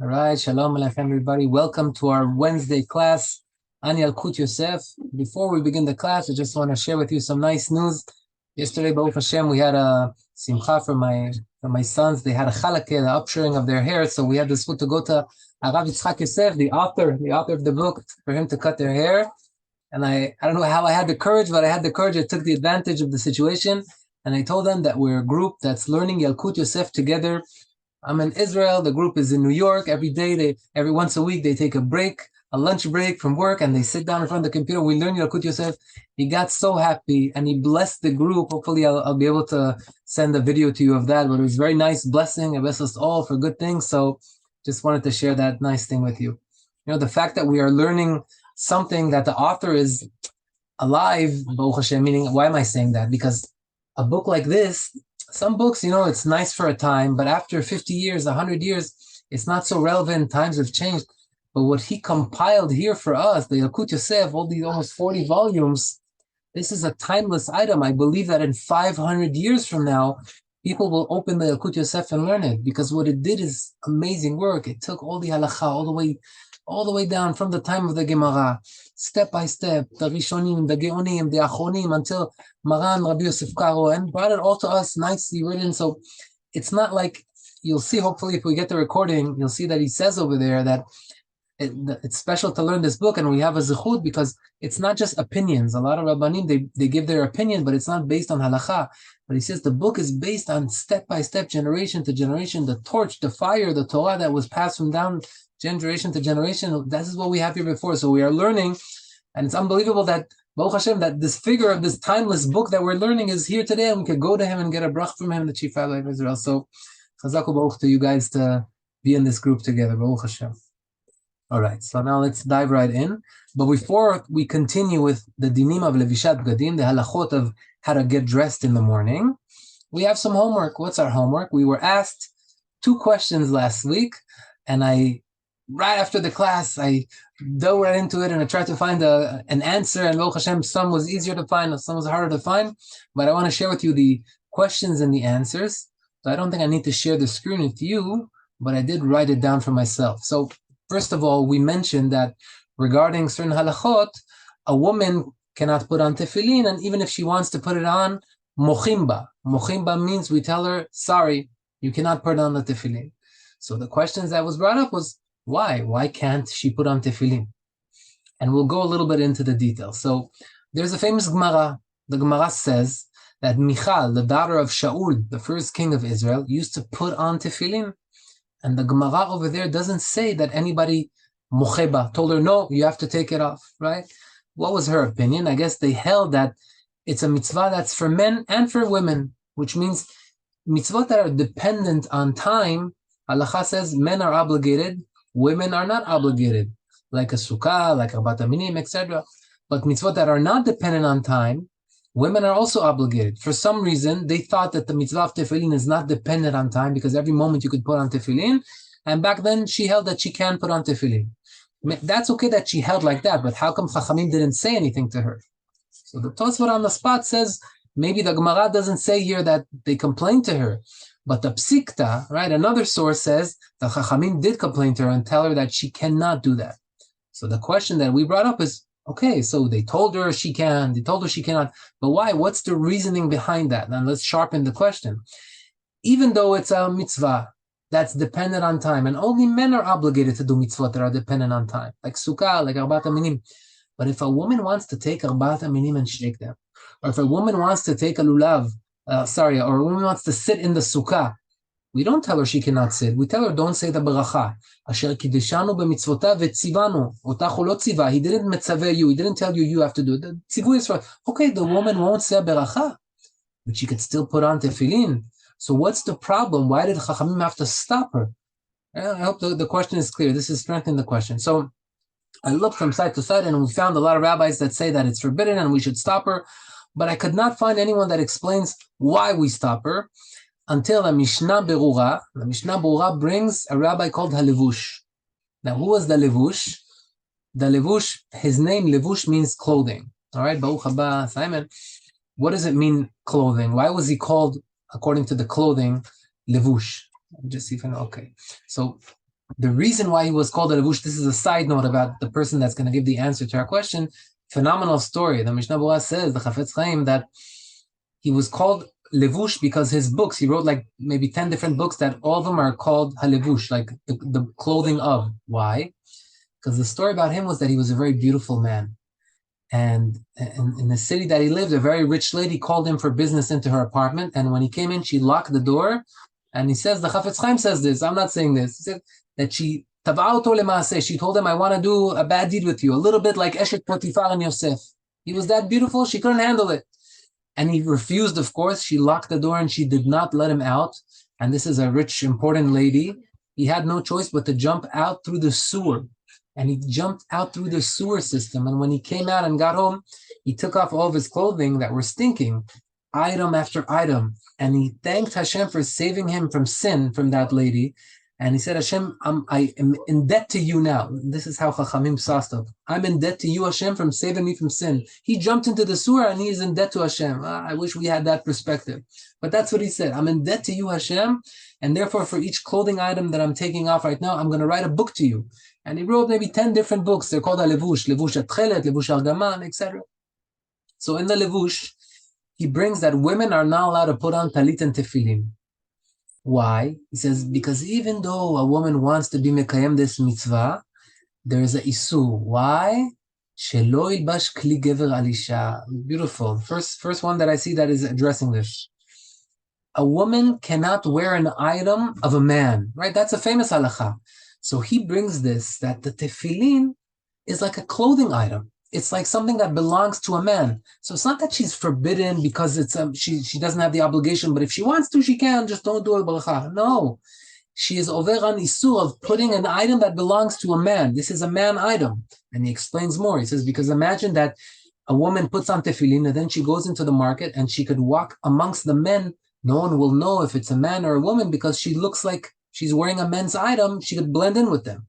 All right, shalom aleichem, everybody. Welcome to our Wednesday class on Yalkut Yosef. Before we begin the class, I just want to share with you some nice news. Yesterday, Baruch Hashem, we had a simcha for my sons. They had a chalakeh, the upshoring of their hair. So we had the zchut to go to Arav Yitzchak Yosef, the author of the book, for him to cut their hair. And I don't know how I had the courage, but I had the courage. I took the advantage of the situation. And I told them that we're a group that's learning Yalkut Yosef together. I'm in Israel. The group is in New York. Every once a week, they take a break, a lunch break from work, and they sit down in front of the computer. We learn Yalkut Yosef. He got so happy, and he blessed the group. Hopefully, I'll be able to send a video to you of that. But it was a very nice blessing. I bless us all for good things. So just wanted to share that nice thing with you. You know, the fact that we are learning something that the author is alive, Baruch Hashem, meaning, why am I saying that? Because a book like this, some books, you know, it's nice for a time, but after 50 years, 100 years, it's not so relevant. Times have changed. But what he compiled here for us, the Yalkut Yosef, all these almost 40 volumes, this is a timeless item. I believe that in 500 years from now, people will open the Yalkut Yosef and learn it, because what it did is amazing work. It took all the halacha, all the way down from the time of the Gemara, step by step, the Rishonim, the Geonim, the Achonim, until Maran, Rabbi Yosef Karo, and brought it all to us nicely written. So it's not like, you'll see, hopefully, if we get the recording, you'll see that he says over there that it's special to learn this book, and we have a zechut because it's not just opinions. A lot of Rabbanim, they give their opinion, but it's not based on halacha. But he says the book is based on step-by-step, generation to generation, the torch, the fire, the Torah that was passed from down generation to generation. This is what we have here before. So we are learning, and it's unbelievable that, Baruch Hashem, that this figure of this timeless book that we're learning is here today, and we could go to him and get a brach from him, the chief rabbi of Israel. So chazak u'baruch to you guys to be in this group together, Baruch Hashem. All right, so now let's dive right in. But before we continue with the dinim of levishat bgadim, the halachot of how to get dressed in the morning, we have some homework. What's our homework? We were asked 2 questions last week, and right after the class, I dove right into it, and I tried to find an answer, and Baruch Hashem, some was easier to find, some was harder to find, but I want to share with you the questions and the answers. So I don't think I need to share the screen with you, but I did write it down for myself. So first of all, we mentioned that regarding certain halachot, a woman cannot put on tefillin, and even if she wants to put it on, mochimba. Mochimba means we tell her, sorry, you cannot put on the tefillin. So the questions that was brought up was, why? Why can't she put on tefillin? And we'll go a little bit into the details. So there's a famous Gemara. The Gemara says that Michal, the daughter of Shaul, the first king of Israel, used to put on tefillin. And the Gemara over there doesn't say that anybody, mocheba, told her, no, you have to take it off, right? What was her opinion? I guess they held that it's a mitzvah that's for men and for women, which means mitzvot that are dependent on time. Halacha says men are obligated, women are not obligated, like a sukkah, like a bat minim, etc. But mitzvot that are not dependent on time, women are also obligated. For some reason, they thought that the mitzvah of tefillin is not dependent on time, because every moment you could put on tefillin. And back then, she held that she can put on tefillin. That's okay that she held like that, but how come Chachamim didn't say anything to her? So the Tosfot on the spot says, maybe the Gemara doesn't say here that they complained to her. But the Psikta, right, another source says that Chachamim did complain to her and tell her that she cannot do that. So the question that we brought up is, okay, so they told her she can, they told her she cannot, but why? What's the reasoning behind that? Now let's sharpen the question. Even though it's a mitzvah that's dependent on time, and only men are obligated to do mitzvot that are dependent on time, like sukkah, like arbat minim. But if a woman wants to take arbat minim and shake them, or if a woman wants to take a lulav, or a woman wants to sit in the sukkah, we don't tell her she cannot sit. We tell her, don't say the beracha. Asher kideshanu b'mitzvotav v'tzivanu. Otachu lo tziva. He didn't metzaveh you. He didn't tell you you have to do it. The tzivui is for, okay, the woman won't say a beracha, but she could still put on tefillin. So what's the problem? Why did Chachamim have to stop her? I hope the question is clear. This is strengthening the question. So I looked from side to side, and we found a lot of rabbis that say that it's forbidden and we should stop her. But I could not find anyone that explains why we stop her, until the Mishnah Berura. The Mishnah Berura brings a rabbi called Halevush. Now, who was the Levush? The Levush, his name Levush means clothing. All right, Baruch haba, Simon. What does it mean, clothing? Why was he called, according to the clothing, Levush? Just even okay. So The reason why he was called a levush, this is a side note about the person that's going to give the answer to our question. Phenomenal story. The Mishnah Berurah says, the Chafetz Chaim, that he was called levush because his books, he wrote like maybe 10 different books that all of them are called halevush, like the clothing of. Why? Because the story about him was that he was a very beautiful man. And in the city that he lived, a very rich lady called him for business into her apartment. And when he came in, she locked the door. And he says, the Chafetz Chaim says this, I'm not saying this. He said that she told him, I want to do a bad deed with you, a little bit like Eshet Potifar and Yosef. He was that beautiful, she couldn't handle it. And he refused, of course. She locked the door and she did not let him out. And this is a rich, important lady. He had no choice but to jump out through the sewer. And he jumped out through the sewer system. And when he came out and got home, he took off all of his clothing that were stinking, item after item. And he thanked Hashem for saving him from sin, from that lady. And he said, Hashem, I am in debt to you now. This is how Chachamim saw stuff. I'm in debt to you, Hashem, from saving me from sin. He jumped into the sewer and he is in debt to Hashem. I wish we had that perspective. But that's what he said. I'm in debt to you, Hashem. And therefore, for each clothing item that I'm taking off right now, I'm going to write a book to you. And he wrote maybe 10 different books. They're called a levush, levush atchelet, levush argaman, etc. So in the levush, he brings that women are not allowed to put on talit and tefillin. Why? He says, because even though a woman wants to be mekayem this mitzvah, there is a isur. Why? Shelo ilbash kli gever al isha. Beautiful. First one that I see that is addressing this. A woman cannot wear an item of a man, right? That's a famous halacha. So he brings this, that the tefillin is like a clothing item. It's like something that belongs to a man. So it's not that she's forbidden because it's she doesn't have the obligation, but if she wants to, she can. Just don't do it baracha. No, she is over an isur of putting an item that belongs to a man. This is a man item. And he explains more. He says, because imagine that a woman puts on tefillin and then she goes into the market and she could walk amongst the men. No one will know if it's a man or a woman because she looks like she's wearing a men's item. She could blend in with them.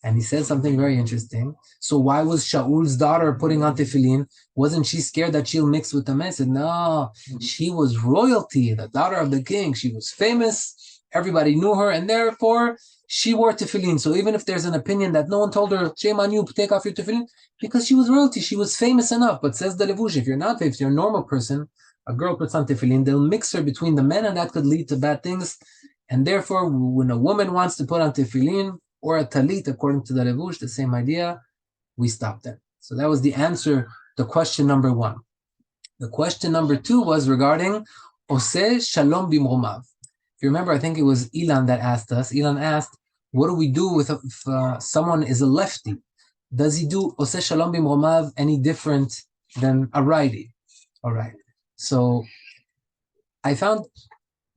And he said something very interesting. So why was Shaul's daughter putting on tefillin? Wasn't she scared that she'll mix with the men? He said, no, she was royalty, the daughter of the king. She was famous. Everybody knew her. And therefore, she wore tefillin. So even if there's an opinion that no one told her, shame on you, take off your tefillin, because she was royalty, she was famous enough. But says the levush, if you're a normal person, a girl puts on tefillin, they'll mix her between the men, and that could lead to bad things. And therefore, when a woman wants to put on tefillin, or a talit, according to the levush, the same idea, we stop there. So that was the answer to question number 1. The question number 2 was regarding Oseh Shalom Bimromav. If you remember, I think it was Ilan that asked us. Ilan asked, what do we do if someone is a lefty? Does he do Oseh Shalom Bimromav any different than a righty? All right. So I found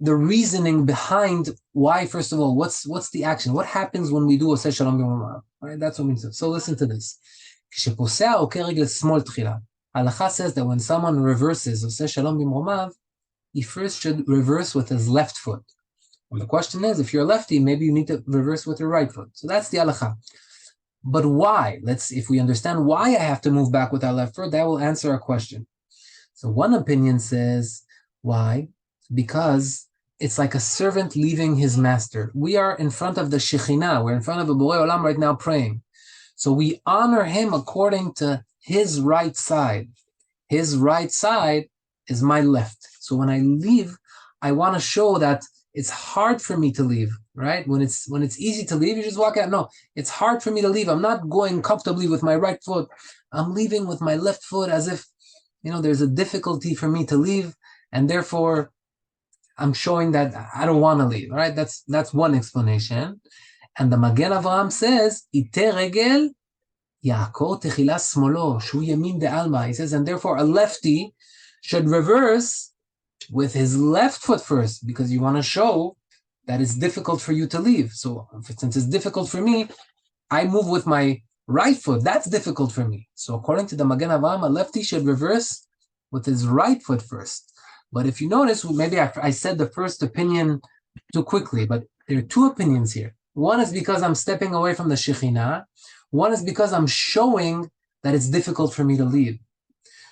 the reasoning behind why, first of all, what's the action? What happens when we do Oseh Shalom Bimromav? Right, that's what means. So listen to this. Halacha says that when someone reverses Oseh Shalom Bimromav, he first should reverse with his left foot. And the question is, if you're a lefty, maybe you need to reverse with your right foot. So that's the halacha. But why? If we understand why I have to move back with our left foot, that will answer our question. So one opinion says, why? Because it's like a servant leaving his master. We are in front of the Shekhinah. We're in front of the Borei Olam right now praying. So we honor him according to his right side. His right side is my left. So when I leave, I want to show that it's hard for me to leave, right? When it's easy to leave, you just walk out. No, it's hard for me to leave. I'm not going comfortably with my right foot. I'm leaving with my left foot as if, there's a difficulty for me to leave. And therefore, I'm showing that I don't want to leave. All right, that's one explanation. And the Magen Avraham says, Ite regel Yaakov techila smolo shu yamin de alma. He says, and therefore a lefty should reverse with his left foot first, because you want to show that it's difficult for you to leave. So since it's difficult for me, I move with my right foot. That's difficult for me. So according to the Magen Avraham, a lefty should reverse with his right foot first. But if you notice, maybe I said the first opinion too quickly, but there are 2 opinions here. One is because I'm stepping away from the Shekhinah. One is because I'm showing that it's difficult for me to leave.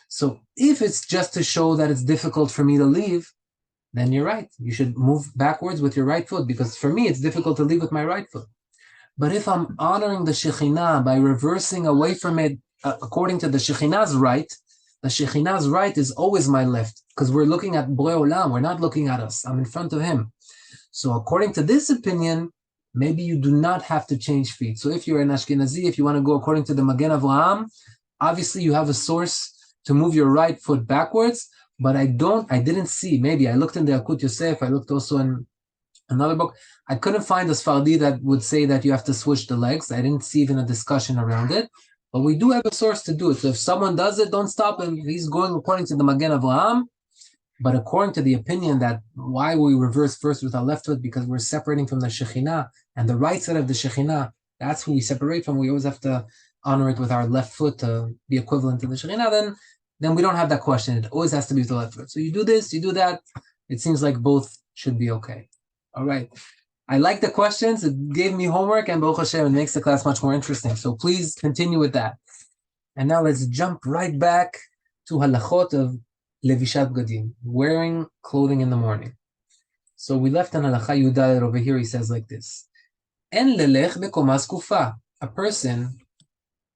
So if it's just to show that it's difficult for me to leave, then you're right. You should move backwards with your right foot, because for me, it's difficult to leave with my right foot. But if I'm honoring the Shekhinah by reversing away from it according to the Shekhinah's right, the Shekhinah's right is always my left, because we're looking at Borei Olam, we're not looking at us. I'm in front of him. So according to this opinion, maybe you do not have to change feet. So if you're an Ashkenazi, if you want to go according to the Magen Avraham, obviously you have a source to move your right foot backwards, but I didn't see, maybe I looked in the Yalkut Yosef, I looked also in another book, I couldn't find a Sfardi that would say that you have to switch the legs. I didn't see even a discussion around it, but we do have a source to do it. So if someone does it, don't stop him. He's going according to the Magen Avraham, but according to the opinion that why we reverse first with our left foot, because we're separating from the Shekhinah, and the right side of the Shekhinah, that's who we separate from. We always have to honor it with our left foot to be equivalent to the Shekhinah. Then we don't have that question. It always has to be with the left foot. So you do this, you do that. It seems like both should be okay. All right. I like the questions. It gave me homework, and Baruch Hashem, it makes the class much more interesting. So please continue with that. And now let's jump right back to halachot of levishat gadim, wearing clothing in the morning. So we left an halacha Yudalet over here. He says like this: En lelech bekomas kufa. A person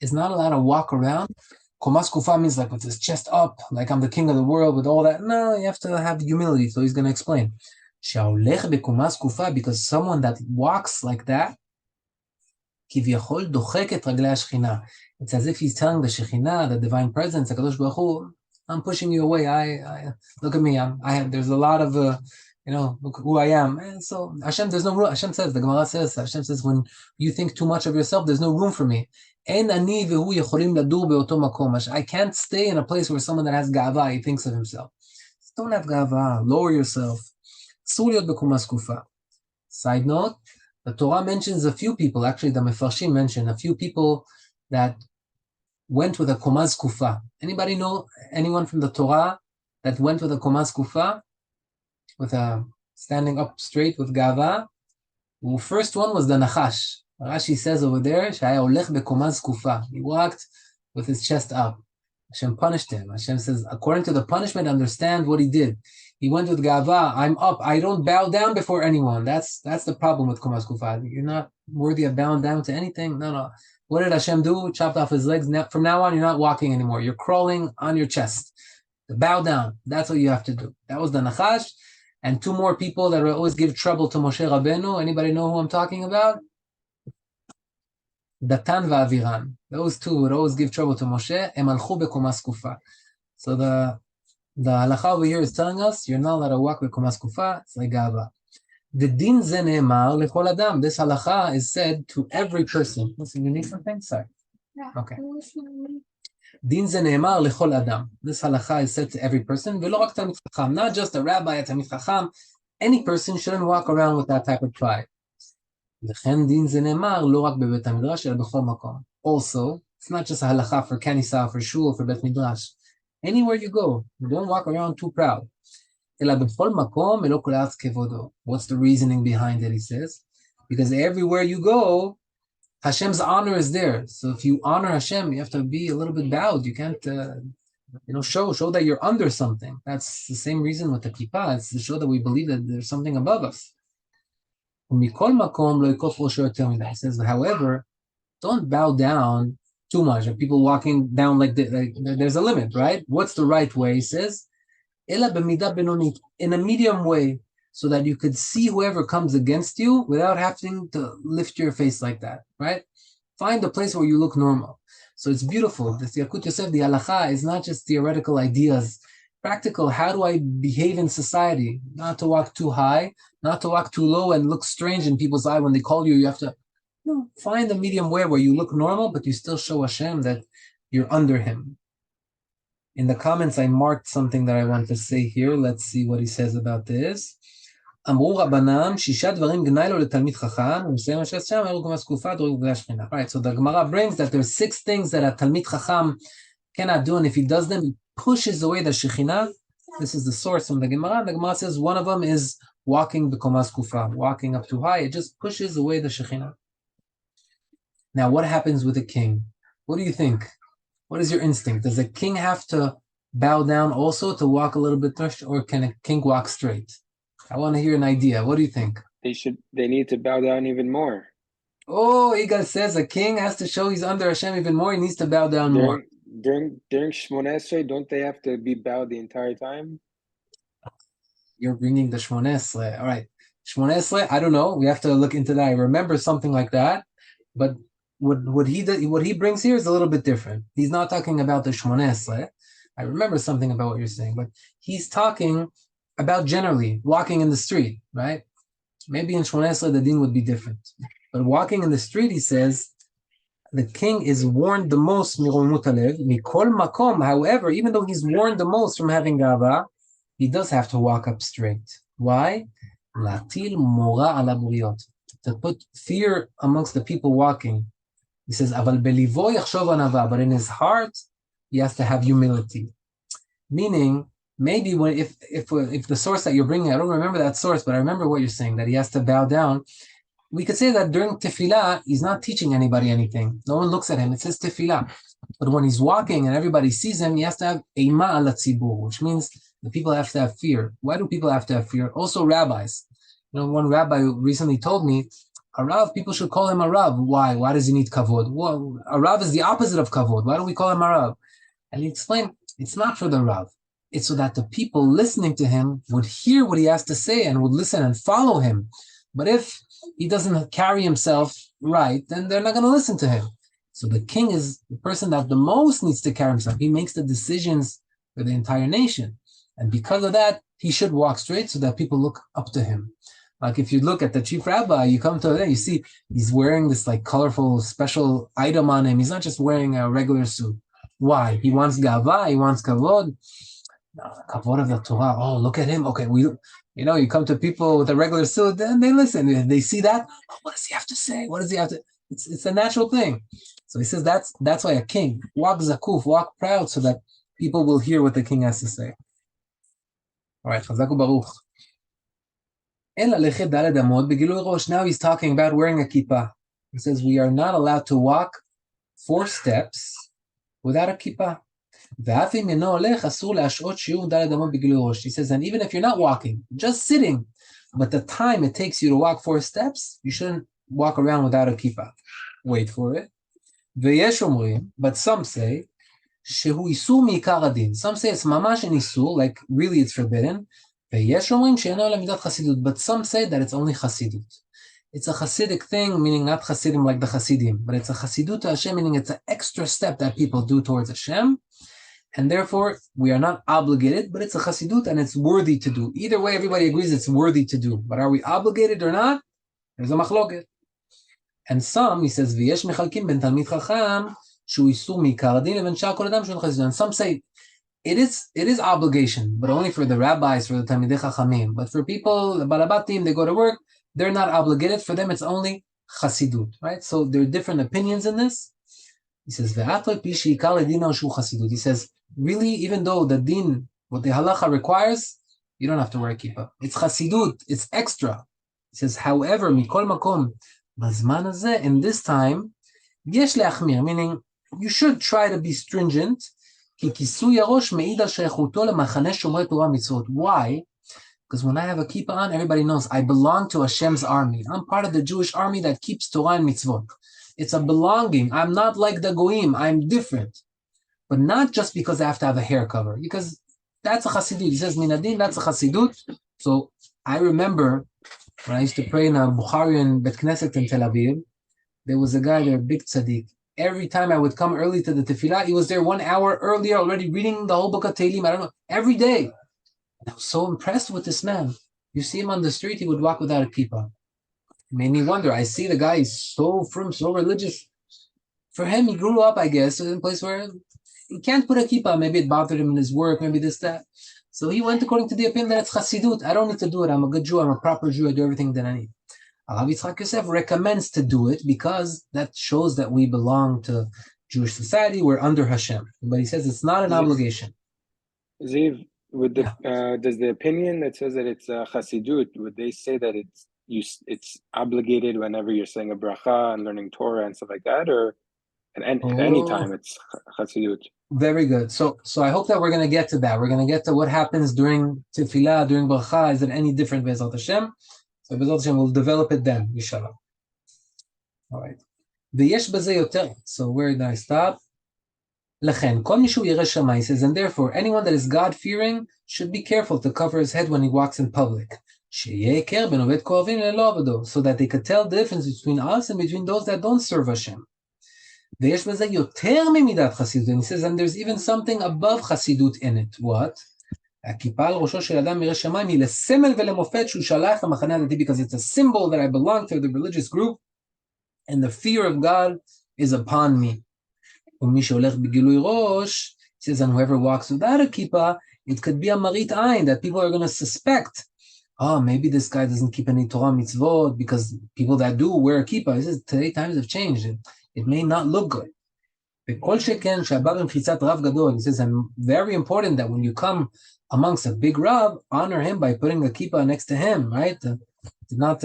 is not allowed to walk around. Komas kufa means like with his chest up, like I'm the king of the world with all that. No, you have to have humility. So he's going to explain. She'olech bekomas kufa, because someone that walks like that, kivyachol dochek et raglei hashchina. It's as if he's telling the Shekhinah, the divine presence, HaKadosh Baruch Hu, I'm pushing you away. I look at me. There's a lot of, look who I am. And so Hashem, there's no room. Hashem says, the Gemara says, Hashem says, when you think too much of yourself, there's no room for me. En ani vehu yecholim ladur beoto makom. I can't stay in a place where someone that has gava, he thinks of himself. Don't have gava. Lower yourself. Asur liot bekomas kufa. Side note, the Torah mentions a few people, actually the Mefarshim mention a few people that went with a komaz kufa. Anybody know anyone from the Torah that went with a komaz kufa? With a standing up straight with gava? The first one was the Nachash. Rashi says over there, Shaya olech bekomaz kufa. He walked with his chest up. Hashem punished him. Hashem says, according to the punishment, understand what he did. He went with gava. I'm up. I don't bow down before anyone. That's the problem with komaz kufa. You're not worthy of bowing down to anything. No. What did Hashem do? Chopped off his legs. Now, from now on, you're not walking anymore. You're crawling on your chest. Bow down. That's what you have to do. That was the Nachash. And two more people that will always give trouble to Moshe Rabbeinu. Anybody know who I'm talking about? Datan va'Aviran. Those two would always give trouble to Moshe. Em alchu bekomas kufa. So the halacha over here is telling us you're not allowed to walk bekomas kufa. It's like gava. The din ze ne'emar lechol adam. This halacha is said to every person. Listen, you need something? Sorry. Okay. Din ze ne'emar lechol adam. This halacha is said to every person. V'lo rak talmid chacham. Not just a rabbi, a talmid chacham. Any person shouldn't walk around with that type of pride. וכן דין זה נאמר לא רק בבית המדרש אלא בכל מקום. Also, it's not just a halacha for kanisa, for shul, for bet midrash. Anywhere you go, you don't walk around too proud. אלא בכל מקום אלא כל הארץ כבודו. What's the reasoning behind it, he says? Because everywhere you go, Hashem's honor is there. So if you honor Hashem, you have to be a little bit bowed. You can't, show that you're under something. That's the same reason with the kippah. It's to show that we believe that there's something above us. He says, however, don't bow down too much. People walking down like there's a limit, right? What's the right way? He says, in a medium way, so that you could see whoever comes against you without having to lift your face like that, right? Find a place where you look normal. So it's beautiful. This Yalkut Yosef, the halacha, is not just theoretical ideas. Practical, how do I behave in society? Not to walk too high, not to walk too low and look strange in people's eye when they call you. You have to find a medium way where you look normal, but you still show Hashem that you're under him. In the comments, I marked something that I want to say here. Let's see what he says about this. אמרו רבנם, שישה דברים גנאי לו לתלמיד חכם, ומסיים השש שם, אמרו כמה סקופה, דורי גבי השכינה. Right, so the Gemara brings that there's 6 things that a talmid chacham cannot do, and if he does them, he pushes away the Shekhinah. This is the source from the Gemara. The Gemara says one of them is walking b'komas kufa, walking up too high. It just pushes away the Shekhinah. Now, what happens with a king? What do you think? What is your instinct? Does a king have to bow down also to walk a little bit, or can a king walk straight? I want to hear an idea. What do you think? They need to bow down even more. Oh, Igal says a king has to show he's under Hashem even more. He needs to bow down more. During Shmoneh Esrei, don't they have to be bowed the entire time? You're bringing the Shmoneh Esrei. All right. Shmoneh Esrei, I don't know. We have to look into that. I remember something like that. But what he brings here is a little bit different. He's not talking about the Shmoneh Esrei. I remember something about what you're saying, but he's talking about generally walking in the street, right? Maybe in Shmoneh Esrei the din would be different. But walking in the street, he says, the king is warned the most, mikol makom. However, even though he's warned the most from having gava, he does have to walk up straight. Why? Latil mora ala buriot. To put fear amongst the people walking. He says, "Aval belivo yachshov anava," but in his heart, he has to have humility. Meaning, maybe if the source that you're bringing, I don't remember that source, but I remember what you're saying, that he has to bow down. We could say that during tefillah, he's not teaching anybody anything. No one looks at him. It says tefillah. But when he's walking and everybody sees him, he has to have eima ala tzibur, which means the people have to have fear. Why do people have to have fear? Also rabbis. One rabbi recently told me, a rav, people should call him a rav. Why? Why does he need kavod? Well, a rav is the opposite of kavod. Why do we call him a rav? And he explained, it's not for the rav. It's so that the people listening to him would hear what he has to say and would listen and follow him. But if he doesn't carry himself right, then they're not going to listen to him. So the king is the person that the most needs to carry himself. He makes the decisions for the entire nation. And because of that, he should walk straight so that people look up to him. Like if you look at the chief rabbi, you come to it, you see he's wearing this like colorful special item on him. He's not just wearing a regular suit. Why? He wants gava, he wants kavod. No, the kavod of the Torah. Oh, look at him. Okay, you come to people with a regular suit, then they listen. They see that. Oh, what does he have to say? What does he have to? It's a natural thing. So he says that's why a king walk zakuf, walk proud, so that people will hear what the king has to say. All right, Chazak Baruch. Now he's talking about wearing a kippah. He says we are not allowed to walk 4 steps without a kippah. He says, and even if you're not walking, just sitting, but the time it takes you to walk 4 steps, you shouldn't walk around without a kippah. Wait for it. But some say, some say it's mamash and isur, like really it's forbidden. But some say that it's only chasidut. It's a Hasidic thing, meaning not Hasidim like the Hasidim, but it's a Chasidut to Hashem, meaning it's an extra step that people do towards Hashem, and therefore we are not obligated, but it's a Chasidut and it's worthy to do. Either way, everybody agrees it's worthy to do, but are we obligated or not? There's a machloket. And some, he says, V'yesh mechalkim ben talmid chacham shu isur mi'ikar hadin leven shar kol adam shu chasidut. And some say it is obligation, but only for the rabbis, for the talmidei chachamim. But for people, the balabatim, they go to work, they're not obligated. For them, it's only chasidut, right? So there are different opinions in this. He says, he says, really, even though the din, what the halacha requires, you don't have to wear a kippah. It's chasidut, it's extra. He says, however, mikol makom, bazman hazeh, in this time, yesh leachmir, meaning you should try to be stringent. Kısuy הראש מעיד על שייכותו למחנה שומרי תורה ומצוות. Why? Because when I have a kippah on, everybody knows I belong to Hashem's army. I'm part of the Jewish army that keeps Torah and mitzvot. It's a belonging. I'm not like the goyim. I'm different. But not just because I have to have a hair cover, because that's a chasidut. He says, minadin, that's a chasidut. So I remember when I used to pray in a Bukharian Bet Knesset in Tel Aviv, there was a guy there, big tzaddik. Every time I would come early to the tefillah, he was there 1 hour earlier already reading the whole book of Tehillim. I don't know, every day. And I was so impressed with this man. You see him on the street, he would walk without a kippah. It made me wonder. I see the guy is so firm, so religious. For him, he grew up, I guess, in a place where he can't put a kippah. Maybe it bothered him in his work, maybe this, that. So he went according to the opinion that it's chasidut. I don't need to do it. I'm a good Jew. I'm a proper Jew. I do everything that I need. Yalkut Yosef recommends to do it because that shows that we belong to Jewish society. We're under Hashem. But he says it's not an obligation. Ziv, does the opinion that says that it's chasidut, would they say that it's obligated whenever you're saying a bracha and learning Torah and stuff like that, or any time it's chasidut? Very good. So I hope that we're going to get to that. We're going to get to what happens during tefillah, during bracha. Is it any different, Be'ezrat Hashem? So Be'ezrat Hashem will develop it then, inshallah. All right. ויש בזה יותר. So where did I stop? לכן, כל מי שהוא ירא שמיים, he says, and therefore, anyone that is God-fearing should be careful to cover his head when he walks in public. שיהיה היכר בין עובד כואבים ללא עבדו, so that they could tell the difference between us and between those that don't serve Hashem. ויש בזה יותר ממידת חסידות, and he says, and there's even something above חסידות in it. What? הכיפה על ראשו של אדם ירא שמיים היא לסמל ולמופת שהוא שלח למחנה הדתי, because it's a symbol that I belong to the religious group, and the fear of God is upon me. ומי שהולך בגילוי ראש, he says, and whoever walks without a kippah, it could be a marit ayin, that people are going to suspect, oh, maybe this guy doesn't keep any Torah mitzvot, because people that do wear a kippah, he says, today times have changed, it may not look good. וכל שכן שהבא במחיצת רב גדול, he says, and very important that when you come amongst a big Rav, honor him by putting a kippah next to him, right? Not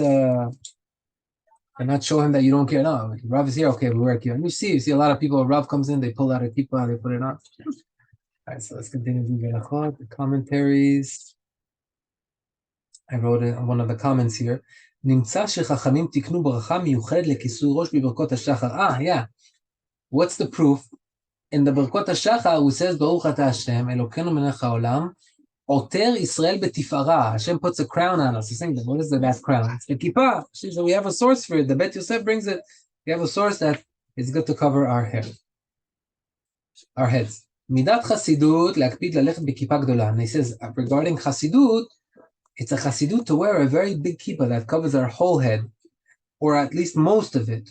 show him that you don't care. No, Rav is here, okay, we wear a kippah. And you see a lot of people, Rav comes in, they pull out a kippah, they put it on. All right, so let's continue the commentaries. I wrote it on one of the comments here. נמצא שחכמים תקנו ברכה מיוחדת לכיסוי ראש בברכות השחר. Yeah. What's the proof? In the ברכות השחר, who says, ברוך אתה השם, אלוקינו מלך העולם, עוטר ישראל בתפארה. Hashem puts a crown on us. He's saying, what is that crown? It's the kippah. So we have a source for it. The Bet Yosef brings it. We have a source that is good to cover our hair, our heads. מידת חסידות, להקפיד ללכת בכיפה גדולה. And he says, regarding חסידות, it's a חסידות to wear a very big kippah that covers our whole head, or at least most of it.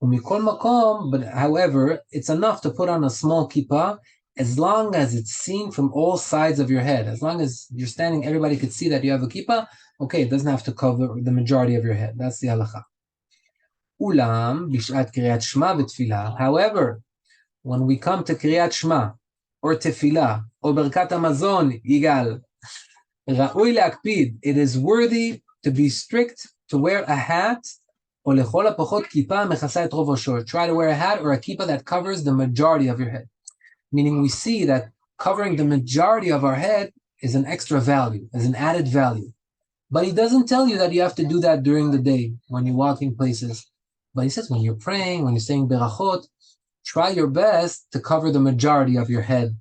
ומכל מקום, but however, it's enough to put on a small kippah as long as it's seen from all sides of your head. As long as you're standing, everybody could see that you have a kippah, okay, it doesn't have to cover the majority of your head. That's the halacha. אולם, בשעת קריאת שמע ותפילה, however, when we come to קריאת שמע, or תפילה, או ברכת המזון, יגאל, ראוי להקפיד, it is worthy to be strict, to wear a hat, או לכל הפחות כיפה מכסה את רוב ראשו. Try to wear a hat or a kippah that covers the majority of your head. Meaning we see that covering the majority of our head is an extra value, is an added value. But he doesn't tell you that you have to do that during the day when you're walking places. But he says when you're praying, when you're saying berachot, try your best to cover the majority of your head.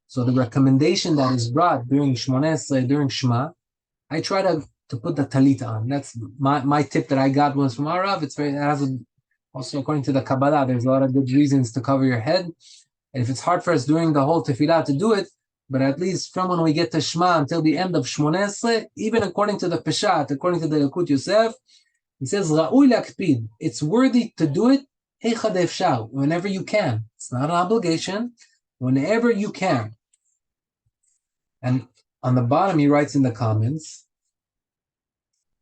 So the recommendation that is brought during Shmoneh Esrei, during Shema, I try to put the talit on. That's my tip that I got once from our Rav. Also according to the Kabbalah, there's a lot of good reasons to cover your head. And if it's hard for us during the whole tefillah to do it, but at least from when we get to Shema until the end of Shmoneh Esrei, even according to the Peshat, according to the Yalkut Yosef, he says, Ra'ui lakpid. It's worthy to do it, heichad efshar, whenever you can. It's not an obligation, whenever you can. And on the bottom, he writes in the comments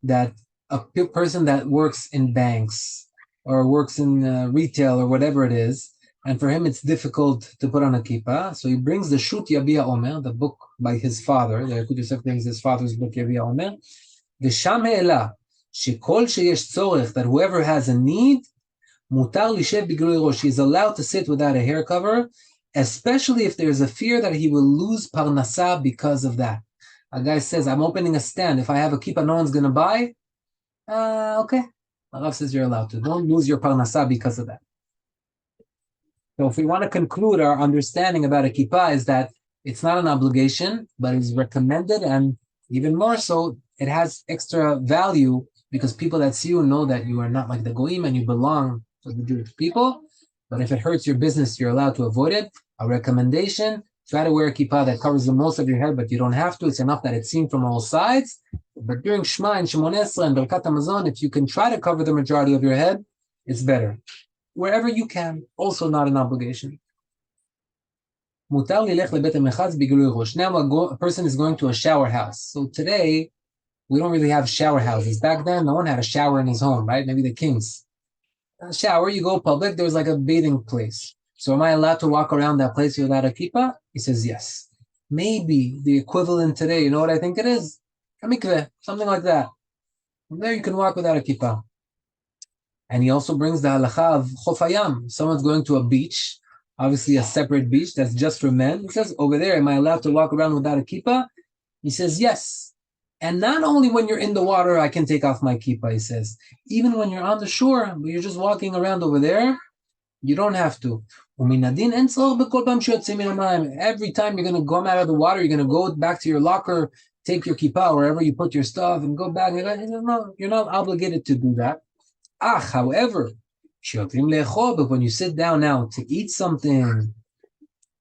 that a person that works in banks or works in retail or whatever it is, and for him it's difficult to put on a kippah, so he brings the Shut Yabia Omer, the book by his father. The Yalkut Yosef brings his father's book Yabia Omer. V'sham he'ela shekol sheyesh tzorech, that whoever has a need, mutar lishev b'gilui rosh, he is allowed to sit without a hair cover, especially if there's a fear that he will lose parnasah because of that. A guy says, I'm opening a stand. If I have a kippah, no one's going to buy. Okay. The Rav says you're allowed to. Don't lose your parnasah because of that. So if we want to conclude, our understanding about a kippah is that it's not an obligation, but it's recommended, and even more so, it has extra value because people that see you know that you are not like the goyim and you belong to the Jewish people. But if it hurts your business, you're allowed to avoid it. A recommendation, try to wear a kippah that covers the most of your head, but you don't have to. It's enough that it's seen from all sides. But during Shema and Shemoneh Esrei and Birkat HaMazon, if you can try to cover the majority of your head, it's better. Wherever you can, also not an obligation. Now a person is going to a shower house. So today, we don't really have shower houses. Back then, no one had a shower in his home, right? Maybe the kings. A shower, you go public, there's like a bathing place. So am I allowed to walk around that place without a kippah? He says yes. Maybe the equivalent today, you know what I think it is? A mikveh, something like that. From there you can walk without a kippah. And he also brings the halacha of chofayam. Someone's going to a beach, obviously a separate beach that's just for men. He says, over there, am I allowed to walk around without a kippah? He says, yes. And not only when you're in the water, I can take off my kippah, he says. Even when you're on the shore, you're just walking around over there, you don't have to. Every time you're going to come out of the water, you're going to go back to your locker, take your kippah, wherever you put your stuff, and go back. No, you're not obligated to do that. However, but when you sit down now to eat something,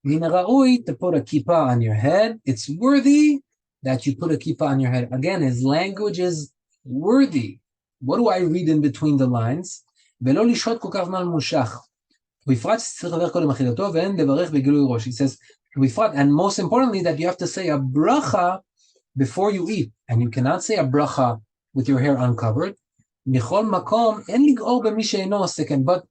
to put a kippah on your head, it's worthy that you put a kippah on your head. Again, his language is worthy. What do I read in between the lines? He says, and most importantly, that you have to say a bracha before you eat. And you cannot say a bracha with your hair uncovered. But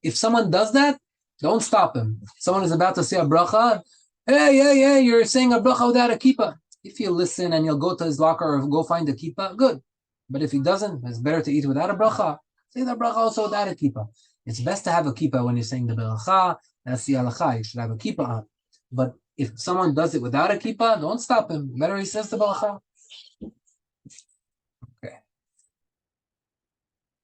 if someone does that, don't stop him. Someone is about to say a bracha. Hey, you're saying a bracha without a kippah. If you listen and you'll go to his locker or go find a kippah, good. But if he doesn't, it's better to eat without a bracha. Say the bracha also without a kippah. It's best to have a kippah when you're saying the beracha. That's the halacha. You should have a kippah on. But if someone does it without a kippah, don't stop him. Better he says the beracha. Okay.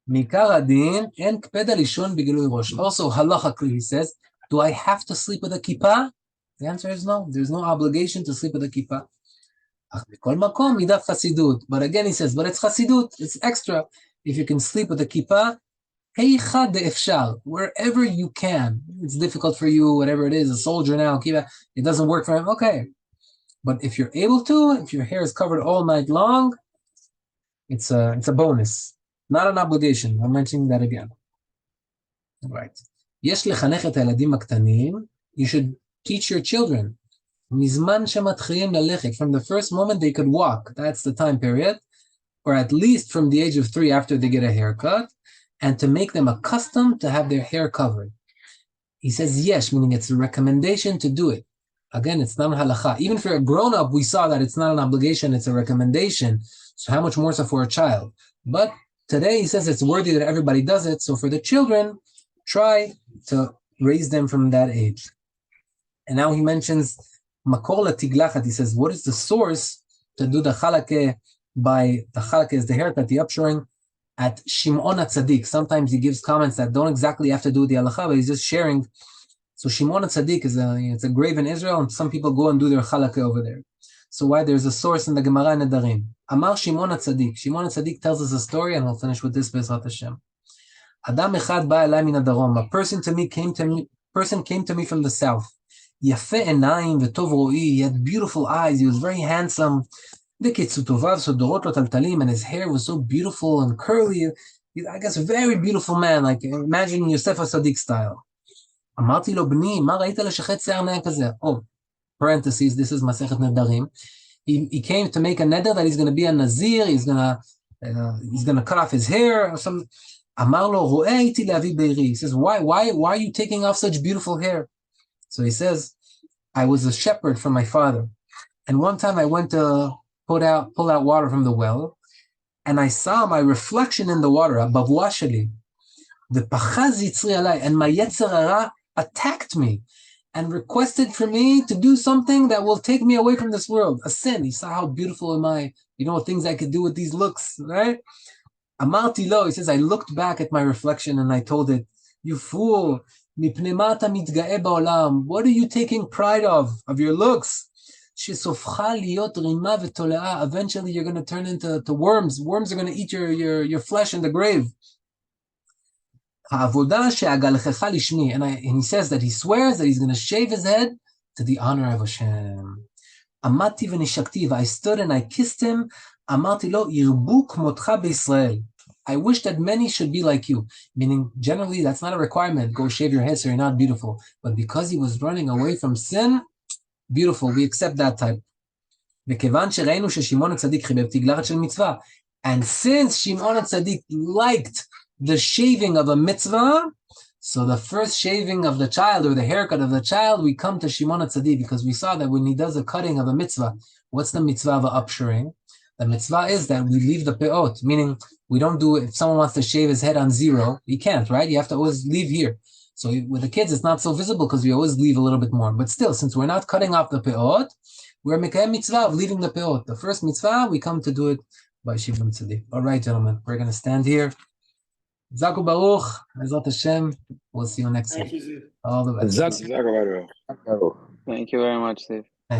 Mikar adin en kped al lishon b'gilui rosh. Also, halachically, he says, do I have to sleep with a kippah? The answer is no. There's no obligation to sleep with a kippah. But again, he says, but it's chasidut. It's extra. If you can sleep with a kippah, wherever you can. It's difficult for you, whatever it is, a soldier now, it doesn't work for him, okay. But if you're able to, if your hair is covered all night long, it's a bonus, not an obligation. I'm mentioning that again. All right. You should teach your children. From the first moment they could walk, that's the time period, or at least from the age of 3 after they get a haircut, and to make them accustomed to have their hair covered. He says yes, meaning it's a recommendation to do it. Again, it's not halacha. Even for a grown-up, we saw that it's not an obligation, it's a recommendation. So how much more so for a child? But today he says it's worthy that everybody does it. So for the children, try to raise them from that age. And now he mentions makor latiglachat. He says, what is the source to do the chalake by, the chalake is the haircut, the upshoring, at Shimon HaTzadik. Sometimes he gives comments that don't exactly have to do with the halacha, but he's just sharing. So Shimon HaTzadik it's a grave in Israel, and some people go and do their chalakah over there. So why? There's a source in the Gemara Nedarim. Amar Shimon HaTzadik. Shimon HaTzadik tells us a story, and we'll finish with this Bezrat Hashem. Adam echad ba elai min hadarom. A person came to me from the south. Yafe enayim v'tov ro'i. He had beautiful eyes. He was very handsome. And his hair was so beautiful and curly. I guess a very beautiful man, like imagine Yosef HaSadik style. Oh, parentheses, this is Masechet Nedarim. He came to make a neder that he's going to be a Nazir, he's going to cut off his hair or something. He says, why are you taking off such beautiful hair? So he says, I was a shepherd for my father. And one time I went to pull out water from the well, and I saw my reflection in the water, and my Yetzer Hara attacked me and requested for me to do something that will take me away from this world, a sin. He saw how beautiful am I, things I could do with these looks, right? Amarti lo, he says, I looked back at my reflection and I told it, you fool, what are you taking pride of your looks? Eventually you're going to turn into worms. Worms are going to eat your flesh in the grave. And he says that he swears that he's going to shave his head to the honor of Hashem. I stood and I kissed him. I wish that many should be like you. Meaning, generally, that's not a requirement. Go shave your head so you're not beautiful. But because he was running away from sin, beautiful, we accept that type. And since Shimon HaTzadik liked the shaving of a mitzvah, so the first shaving of the child or the haircut of the child, we come to Shimon HaTzadik because we saw that when he does a cutting of a mitzvah, what's the mitzvah of upshoring? The mitzvah is that we leave the peot, meaning we don't do, if someone wants to shave his head on 0, he can't, right? You have to always leave here. So with the kids, it's not so visible because we always leave a little bit more. But still, since we're not cutting off the peot, we're mekayem mitzvah of leaving the peot. The first mitzvah, we come to do it בישיבה מצדי. All right, gentlemen, we're going to stand here. Zaku Baruch, Ezrat Hashem. We'll see you next week. All the best. Thank you very much, Steve.